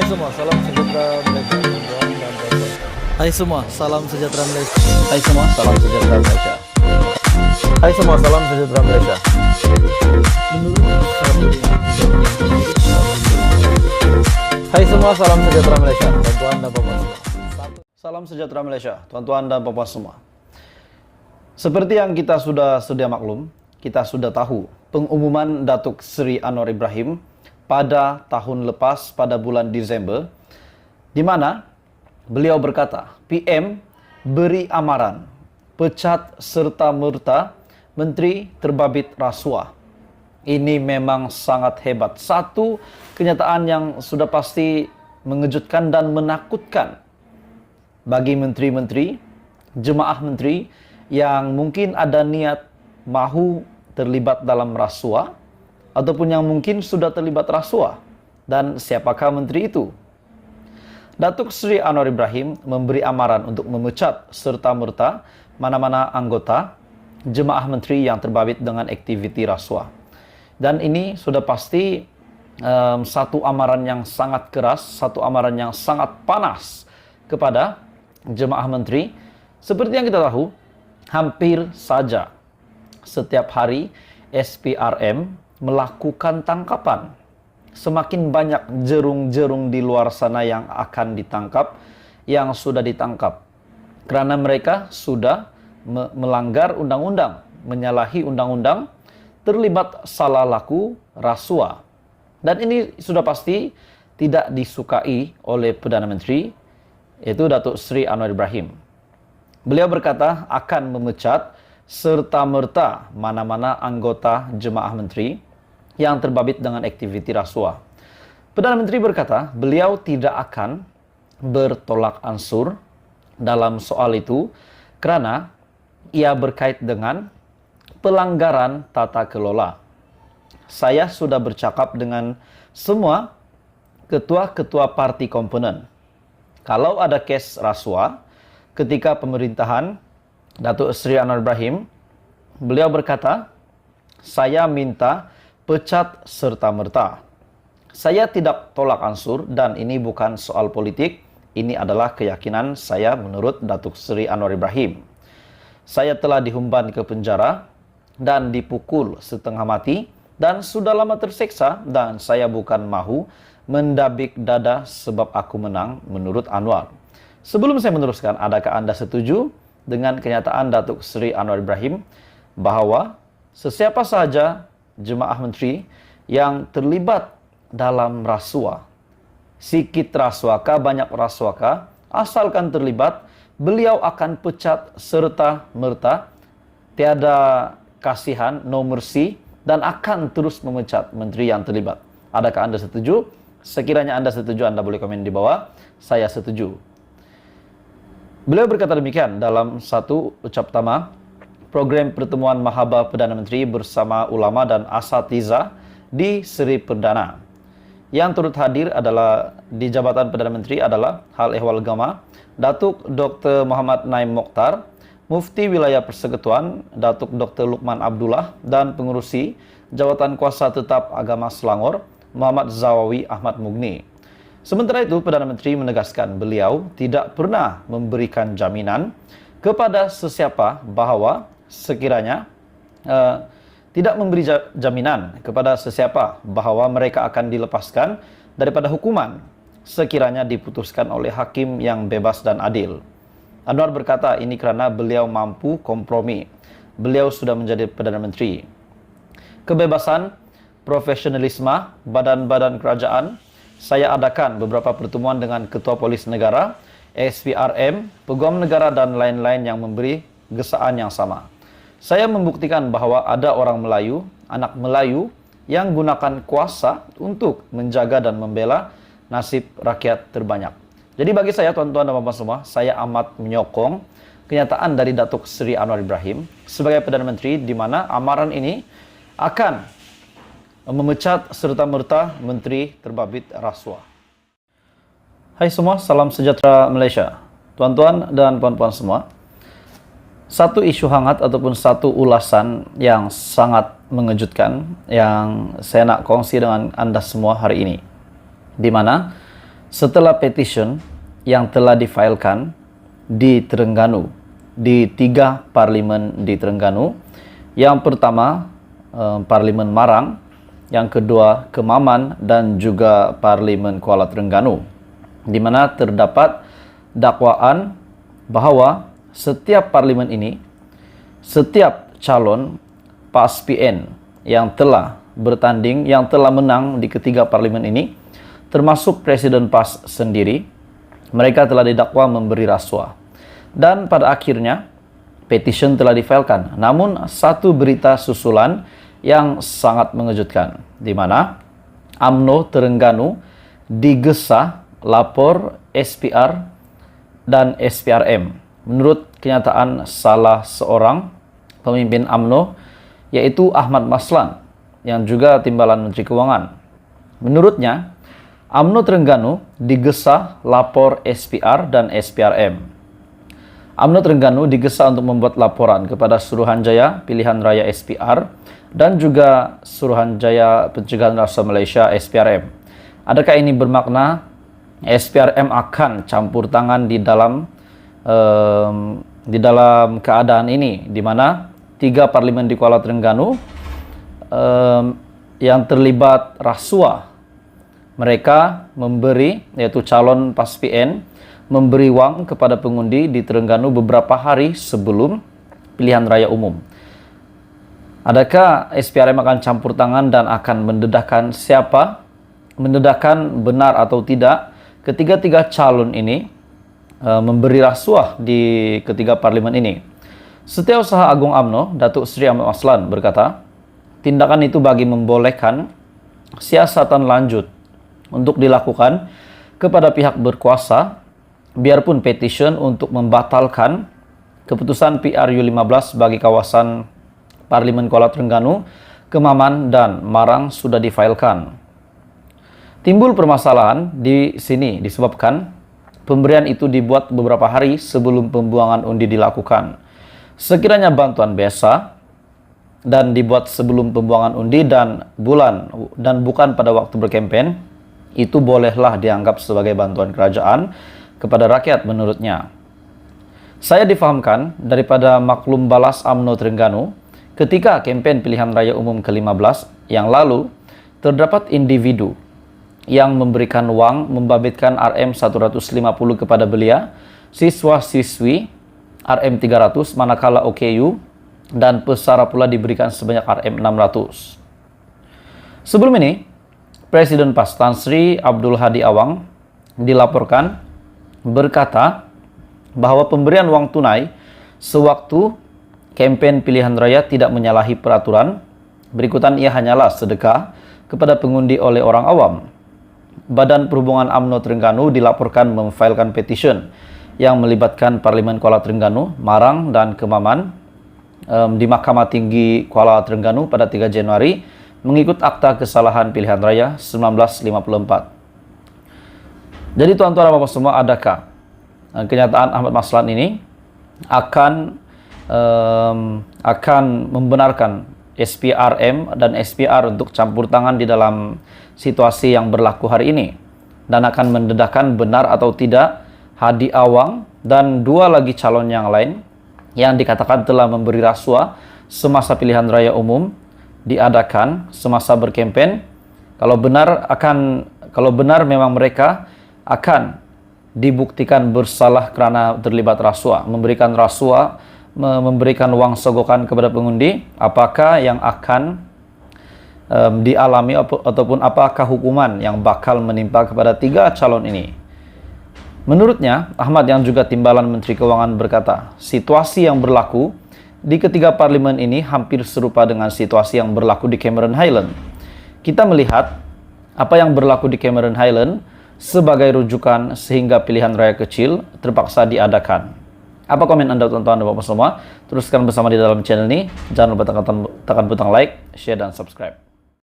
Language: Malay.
semua, salam sejahtera Malaysia. Hai semua, salam sejahtera Malaysia. Hai semua, salam sejahtera Malaysia. Hai semua, salam sejahtera Malaysia. Hai semua, salam sejahtera Malaysia, tuan-tuan dan puan-puan semua. Salam sejahtera Malaysia, tuan-tuan dan puan-puan semua. Seperti yang kita sudah sedia maklum, kita sudah tahu pengumuman Datuk Seri Anwar Ibrahim pada tahun lepas pada bulan Disember, di mana beliau berkata, PM beri amaran, pecat serta-merta Menteri Terbabit Rasuah. Ini memang sangat hebat. Satu kenyataan yang sudah pasti mengejutkan dan menakutkan bagi menteri-menteri, jemaah menteri yang mungkin ada niat mahu terlibat dalam rasuah ataupun yang mungkin sudah terlibat rasuah. Dan siapakah menteri itu? Datuk Seri Anwar Ibrahim memberi amaran untuk memecat serta-merta mana-mana anggota jemaah menteri yang terbabit dengan aktiviti rasuah. Dan ini sudah pasti satu amaran yang sangat keras, satu amaran yang sangat panas kepada jemaah menteri. Seperti yang kita tahu, hampir saja setiap hari SPRM melakukan tangkapan. Semakin banyak jerung-jerung di luar sana yang akan ditangkap, yang sudah ditangkap. Karena mereka sudah melanggar undang-undang, menyalahi undang-undang, terlibat salah laku rasuah. Dan ini sudah pasti tidak disukai oleh Perdana Menteri, yaitu Datuk Seri Anwar Ibrahim. Beliau berkata akan memecat serta-merta mana-mana anggota jemaah menteri yang terbabit dengan aktiviti rasuah. Perdana Menteri berkata beliau tidak akan bertolak ansur dalam soal itu kerana ia berkait dengan pelanggaran tata kelola. Saya sudah bercakap dengan semua ketua-ketua parti komponen. Kalau ada kes rasuah ketika pemerintahan Datuk Seri Anwar Ibrahim, beliau berkata, saya minta pecat serta-merta. Saya tidak tolak ansur dan ini bukan soal politik, ini adalah keyakinan saya menurut Datuk Seri Anwar Ibrahim. Saya telah dihumban ke penjara dan dipukul setengah mati dan sudah lama tersiksa dan saya bukan mahu mendabik dada sebab aku menang menurut Anwar. Sebelum saya meneruskan, adakah Anda setuju dengan kenyataan Datuk Seri Anwar Ibrahim bahawa sesiapa sahaja jemaah menteri yang terlibat dalam rasuah, sikit rasuahkah, banyak rasuahkah, asalkan terlibat, beliau akan pecat serta-merta, tiada kasihan, no mercy, dan akan terus memecat menteri yang terlibat. Adakah Anda setuju? Sekiranya Anda setuju, Anda boleh komen di bawah. Saya setuju. Beliau berkata demikian dalam satu ucaptama program pertemuan Mahaba Perdana Menteri bersama ulama dan asatiza di Seri Perdana. Yang turut hadir adalah di Jabatan Perdana Menteri adalah Hal Ehwal Agama, Datuk Dr. Muhammad Naim Mokhtar, Mufti Wilayah Persekutuan, Datuk Dr. Luqman Abdullah, dan pengurusi Jawatan Kuasa Tetap Agama Selangor, Muhammad Zawawi Ahmad Mugni. Sementara itu, Perdana Menteri menegaskan beliau tidak pernah memberikan jaminan kepada sesiapa bahawa sekiranya tidak memberi jaminan kepada sesiapa bahawa mereka akan dilepaskan daripada hukuman sekiranya diputuskan oleh hakim yang bebas dan adil. Anwar berkata ini kerana beliau mampu kompromi. Beliau sudah menjadi Perdana Menteri. Kebebasan, profesionalisme, badan-badan kerajaan. Saya adakan beberapa pertemuan dengan Ketua Polis Negara, SPRM, Peguam Negara dan lain-lain yang memberi gesaan yang sama. Saya membuktikan bahawa ada orang Melayu, anak Melayu yang gunakan kuasa untuk menjaga dan membela nasib rakyat terbanyak. Jadi bagi saya, tuan-tuan dan puan-puan semua, saya amat menyokong kenyataan dari Datuk Seri Anwar Ibrahim sebagai Perdana Menteri di mana amaran ini akan memecat serta-merta menteri terbabit rasuah. Hai semua, salam sejahtera Malaysia. Tuan-tuan dan puan-puan semua, satu isu hangat ataupun satu ulasan yang sangat mengejutkan yang saya nak kongsi dengan anda semua hari ini, di mana setelah petition yang telah difailkan di Terengganu, di 3 parlimen di Terengganu. Yang pertama Parlimen Marang, yang kedua Kemaman, dan juga Parlimen Kuala Terengganu, di mana terdapat dakwaan bahwa setiap parlimen ini, setiap calon PAS PN yang telah bertanding, yang telah menang di ketiga parlimen ini, termasuk Presiden PAS sendiri, mereka telah didakwa memberi rasuah. Dan pada akhirnya petition telah difailkan. Namun satu berita susulan yang sangat mengejutkan, di mana UMNO Terengganu digesa lapor SPR dan SPRM. Menurut kenyataan salah seorang pemimpin UMNO, yaitu Ahmad Maslan, yang juga Timbalan Menteri Keuangan. Menurutnya, UMNO Terengganu digesa lapor SPR dan SPRM. UMNO Terengganu digesa untuk membuat laporan kepada Suruhanjaya Pilihan Raya SPR dan juga Suruhanjaya Pencegahan Rasuah Malaysia SPRM. Adakah ini bermakna SPRM akan campur tangan di dalam keadaan ini, di mana 3 parlimen di Kuala Terengganu yang terlibat rasuah? Mereka memberi, yaitu calon PAS PN, memberi uang kepada pengundi di Terengganu beberapa hari sebelum pilihan raya umum. Adakah SPRM akan campur tangan dan akan mendedahkan siapa? Mendedahkan benar atau tidak ketiga-tiga calon ini memberi rasuah di ketiga parlimen ini? Setiausaha Agung UMNO, Datuk Seri Ahmad Maslan, berkata, tindakan itu bagi membolehkan siasatan lanjut untuk dilakukan kepada pihak berkuasa, biarpun petition untuk membatalkan keputusan PRU15 bagi kawasan Parlimen Kuala Terengganu, Kemaman, dan Marang sudah difailkan. Timbul permasalahan di sini disebabkan pemberian itu dibuat beberapa hari sebelum pembuangan undi dilakukan. Sekiranya bantuan biasa dan dibuat sebelum pembuangan undi dan bukan pada waktu berkempen, itu bolehlah dianggap sebagai bantuan kerajaan kepada rakyat menurutnya. Saya difahamkan daripada maklum balas UMNO Terengganu, ketika kempen pilihan raya umum ke-15 yang lalu, terdapat individu yang memberikan wang membabitkan RM150 kepada belia, siswa-siswi RM300, manakala OKU dan pesara pula diberikan sebanyak RM600. Sebelum ini, Presiden PAS Tan Sri Abdul Hadi Awang dilaporkan berkata bahwa pemberian uang tunai sewaktu kempen pilihan raya tidak menyalahi peraturan. Berikutan ia hanyalah sedekah kepada pengundi oleh orang awam. Badan Perhubungan UMNO Terengganu dilaporkan memfailkan petition yang melibatkan Parlimen Kuala Terengganu, Marang, dan Kemaman di Mahkamah Tinggi Kuala Terengganu pada 3 Januari mengikut Akta Kesalahan Pilihan Raya 1954. Jadi tuan-tuan dan bapak semua, adakah kenyataan Ahmad Maslan ini akan membenarkan SPRM dan SPR untuk campur tangan di dalam situasi yang berlaku hari ini, dan akan mendedahkan benar atau tidak Hadi Awang dan 2 lagi calon yang lain yang dikatakan telah memberi rasuah semasa pilihan raya umum diadakan semasa berkempen? Kalau benar memang mereka akan dibuktikan bersalah kerana terlibat rasuah, memberikan uang sogokan kepada pengundi, apakah yang akan dialami ataupun apakah hukuman yang bakal menimpa kepada 3 calon ini? Menurutnya, Ahmad yang juga Timbalan Menteri Keuangan berkata, situasi yang berlaku di ketiga parlimen ini hampir serupa dengan situasi yang berlaku di Cameron Highland. Kita melihat apa yang berlaku di Cameron Highland sebagai rujukan sehingga pilihan raya kecil terpaksa diadakan. Apa komen Anda tuan-tuan dan bapak semua? Teruskan bersama di dalam channel ini. Jangan lupa tekan butang like, share, dan subscribe.